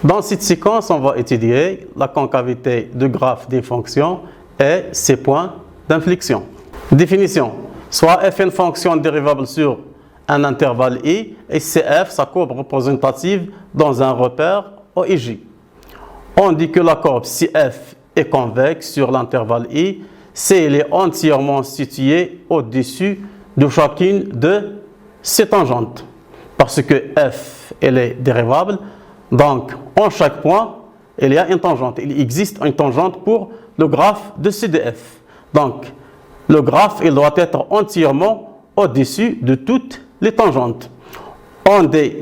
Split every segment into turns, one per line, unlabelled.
Dans cette séquence, on va étudier la concavité du graphe d'une fonction et ses points d'inflexion. Définition. Soit f est une fonction dérivable sur un intervalle i et cf sa courbe représentative dans un repère OIJ. On dit que la courbe CF est convexe sur l'intervalle i si elle est entièrement située au-dessus de chacune de ses tangentes. Parce que f elle est dérivable, donc en chaque point il y a une tangente. Il existe une tangente pour le graphe de CDF. Donc le graphe il doit être entièrement au-dessus de toutes les tangentes. On dit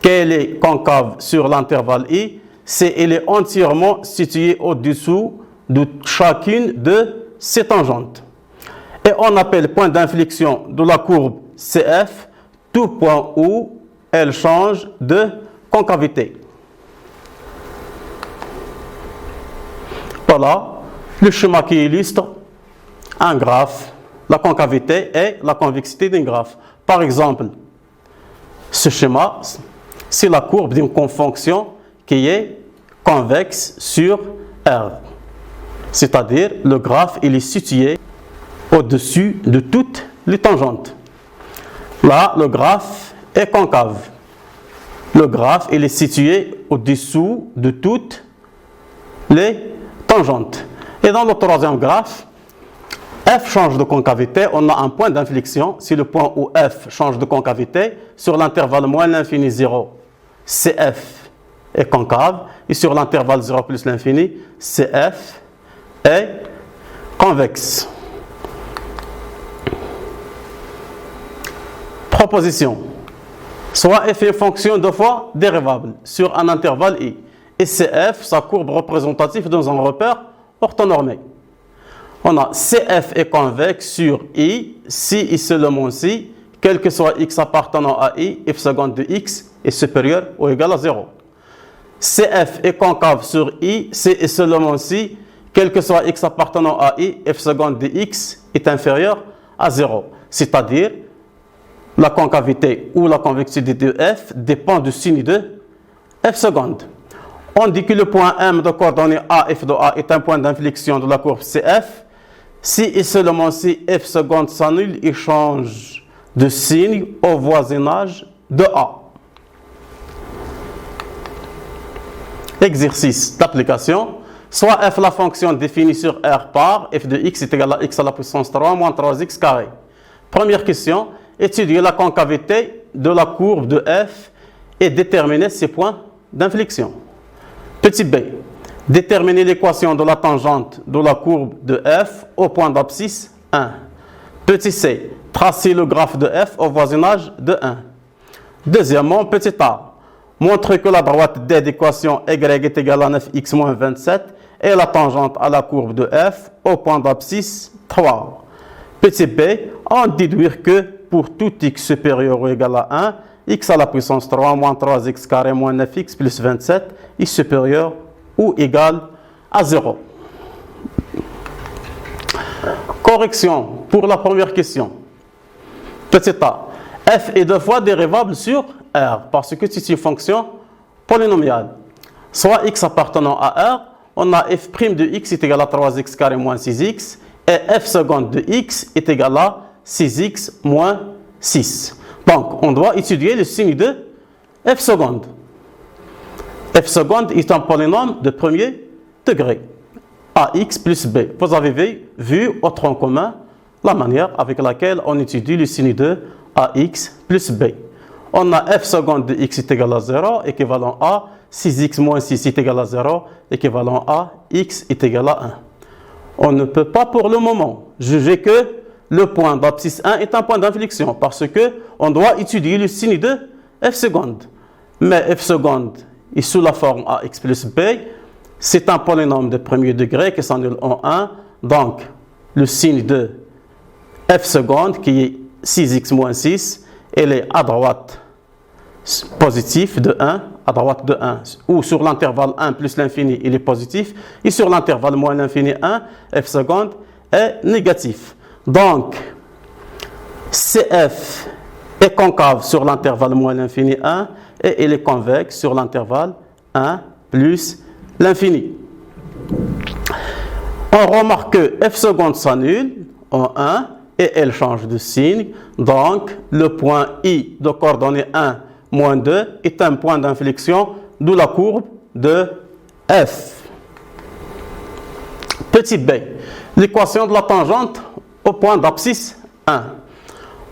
qu'elle est concave sur l'intervalle i si elle est entièrement située au-dessous de chacune de ces tangentes. Et on appelle point d'inflexion de la courbe CF tout point où elle change de concavité. Voilà le schéma qui illustre un graphe, la concavité et la convexité d'un graphe. Par exemple, ce schéma, c'est la courbe d'une fonction qui est convexe sur R. C'est-à-dire, le graphe il est situé au-dessus de toutes les tangentes. Là, le graphe est concave. Le graphe il est situé au-dessous de toutes les tangentes. Et dans le troisième graphe, f change de concavité, on a un point d'inflexion. C'est le point où f change de concavité sur l'intervalle moins l'infini 0. CF est concave. Et sur l'intervalle 0 plus l'infini, CF est convexe. Proposition. Soit f est une fonction deux fois dérivable sur un intervalle i. Et CF, sa courbe représentative dans un repère orthonormé. On a CF est convexe sur I, si et seulement si, quel que soit x appartenant à I, f seconde de x est supérieur ou égal à 0. CF est concave sur I, si et seulement si, quel que soit x appartenant à I, f seconde de x est inférieur à 0. C'est-à-dire, la concavité ou la convexité de f dépend du signe de f seconde. On dit que le point M de coordonnées A, f de A est un point d'inflexion de la courbe CF. Si et seulement si f seconde s'annule, il change de signe au voisinage de A. Exercice d'application. Soit f la fonction définie sur R par f de x est égal à x à la puissance 3 moins 3x carré. Première question. Étudier la concavité de la courbe de f et déterminer ses points d'inflexion. Petit b. Déterminer l'équation de la tangente de la courbe de f au point d'abscisse 1. Petit c. Tracer le graphe de f au voisinage de 1. Deuxièmement, petit a. Montrer que la droite d d'équation y est égale à 9x moins 27 est la tangente à la courbe de f au point d'abscisse 3. Petit b. En déduire que pour tout x supérieur ou égal à 1, x à la puissance 3 moins 3x carré moins 9x plus 27 est supérieur ou égal à 0. Correction pour la première question. Petit a. F est deux fois dérivable sur R parce que c'est une fonction polynomiale. Soit x appartenant à R, on a f' de x est égal à 3x carré moins 6x et f seconde de x est égal à 6x moins 6. Donc, on doit étudier le signe de f seconde. F seconde est un polynôme de premier degré, ax plus b. Vous avez vu au tronc commun la manière avec laquelle on étudie le signe de ax plus b. On a f seconde de x est égal à 0, équivalent à 6x moins 6 est égal à 0, équivalent à x est égal à 1. On ne peut pas pour le moment juger que le point d'abscisse 1 est un point d'inflexion parce qu'on doit étudier le signe de f seconde. Mais f seconde est sous la forme ax plus b, c'est un polynôme de premier degré qui s'annule en 1. Donc, le signe de f seconde qui est 6x moins 6, elle est à droite positif de 1, à droite de 1, ou sur l'intervalle 1 plus l'infini, il est positif, et sur l'intervalle moins l'infini 1, f seconde est négatif. Donc, CF est concave sur l'intervalle moins l'infini 1 et il est convexe sur l'intervalle 1, plus l'infini. On remarque que f seconde s'annule en 1 et elle change de signe. Donc, le point I de coordonnée 1, moins 2 est un point d'inflexion, d'où la courbe de f. Petit b, l'équation de la tangente au point d'abscisse 1.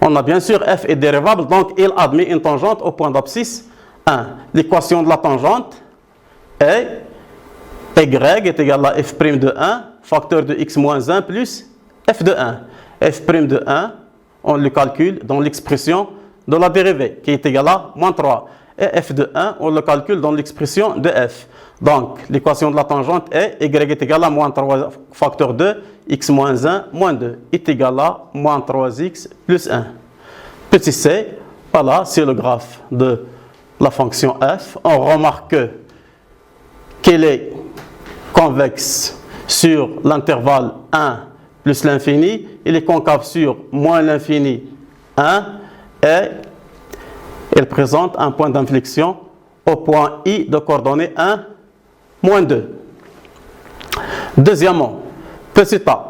On a bien sûr f est dérivable, donc il admet une tangente au point d'abscisse 1. L'équation de la tangente est y est égal à f' de 1, facteur de x moins 1 plus f de 1. f' de 1, on le calcule dans l'expression de la dérivée, qui est égale à moins 3. Et f de 1, on le calcule dans l'expression de f. Donc, l'équation de la tangente est y est égal à moins 3 facteur de x moins 1 moins 2 est égal à moins 3x plus 1. Petit c, voilà, c'est le graphe de la fonction f. On remarque qu'elle est convexe sur l'intervalle 1 plus l'infini, il est concave sur moins l'infini 1 et elle présente un point d'inflexion au point I de coordonnée 1, moins 2. Deuxièmement, petit a,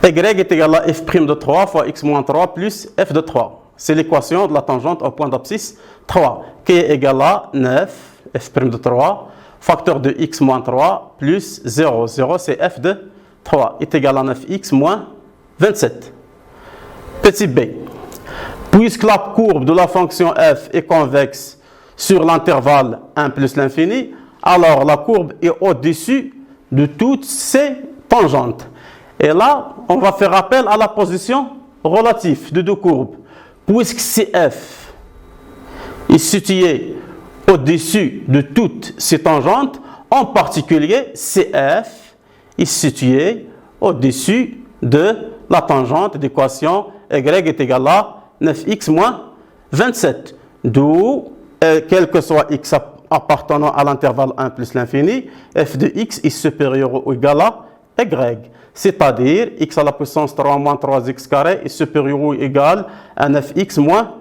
y est égal à f' de 3 fois x moins 3 plus f de 3. C'est l'équation de la tangente au point d'abscisse 3, qui est égal à 9, f' de 3, facteur de x moins 3 plus 0. 0, c'est f de 3 est égal à 9x moins 27. Petit b, puisque la courbe de la fonction f est convexe sur l'intervalle 1 plus l'infini, alors la courbe est au-dessus de toutes ces tangentes. Et là, on va faire appel à la position relative de deux courbes. Puisque CF est situé au-dessus de toutes ces tangentes, en particulier CF est situé au-dessus de la tangente d'équation y est égal à 9x moins 27. D'où, quel que soit x appartenant à l'intervalle 1 plus l'infini, f de x est supérieur ou égal à y. C'est-à-dire, x à la puissance 3 moins 3x carré est supérieur ou égal à 9x moins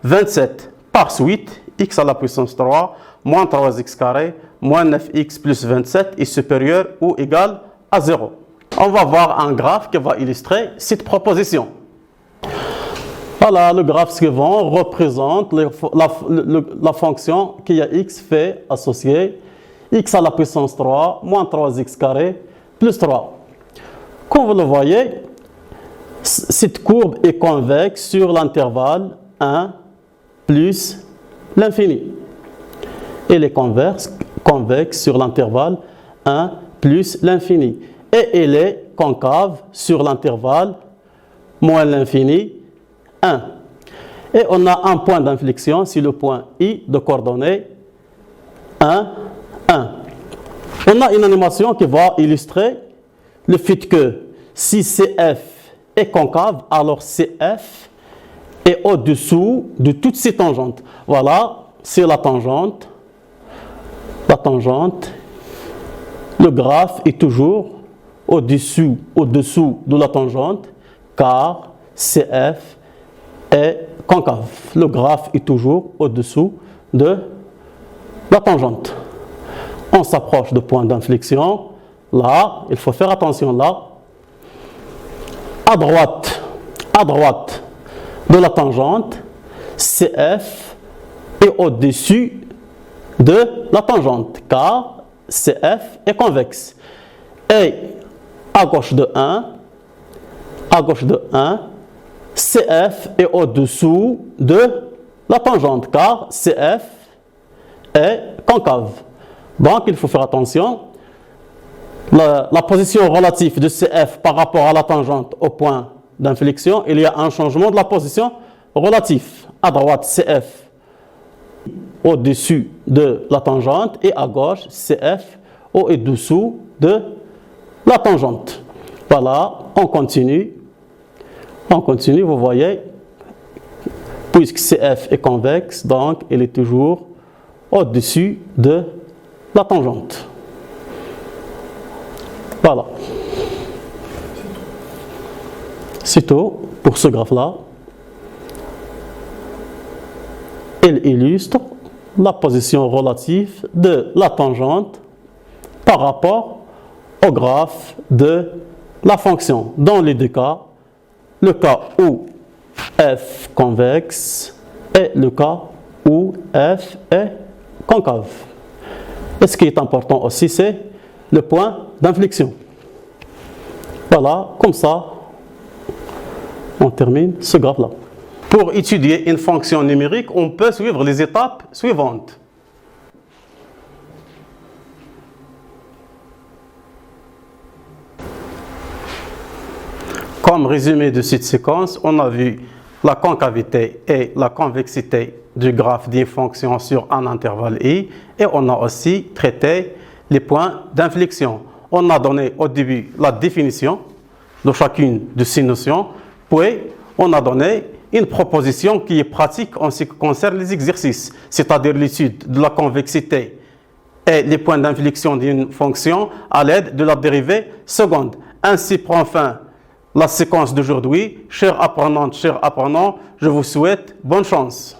27. Par suite, x à la puissance 3 moins 3x carré moins 9x plus 27 est supérieur ou égal à 0. On va voir un graphe qui va illustrer cette proposition. Voilà, le graphe suivant représente la fonction qui a x fait associé x à la puissance 3 moins 3x carré plus 3. Comme vous le voyez, cette courbe est convexe sur l'intervalle 1 plus l'infini. Elle est convexe sur l'intervalle 1 plus l'infini. Et elle est concave sur l'intervalle moins l'infini 1. Et on a un point d'inflexion, c'est le point I de coordonnée 1, 1. On a une animation qui va illustrer le fait que si CF est concave, alors CF est au-dessous de toutes ces tangentes. Voilà, c'est la tangente. La tangente. Le graphe est toujours au-dessous de la tangente, car CF est concave. Le graphe est toujours au-dessous de la tangente. On s'approche du point d'inflexion. Là, il faut faire attention là. À droite de la tangente, CF est au-dessus de la tangente, car CF est convexe. Et à gauche de 1, CF est au-dessous de la tangente, car CF est concave. Donc, il faut faire attention. La position relative de CF par rapport à la tangente au point d'inflexion, il y a un changement de la position relative. À droite, CF au-dessus de la tangente et à gauche, CF au-dessous de la tangente. Voilà, on continue. On continue, vous voyez, puisque CF est convexe, donc il est toujours au-dessus de la tangente. Voilà. C'est tout pour ce graphe-là. Il illustre la position relative de la tangente par rapport au graphe de la fonction. Dans les deux cas, le cas où f convexe et le cas où f est concave. Et ce qui est important aussi, c'est le point d'inflexion. Voilà, comme ça, on termine ce graphe-là. Pour étudier une fonction numérique, on peut suivre les étapes suivantes. Comme résumé de cette séquence, on a vu la concavité et la convexité du graphe d'une fonction sur un intervalle i, et on a aussi traité les points d'inflexion. On a donné au début la définition de chacune de ces notions, puis on a donné une proposition qui est pratique en ce qui concerne les exercices, c'est-à-dire l'étude de la convexité et les points d'inflexion d'une fonction à l'aide de la dérivée seconde. Ainsi prend fin la séquence d'aujourd'hui. Chers apprenantes, chers apprenants, je vous souhaite bonne chance.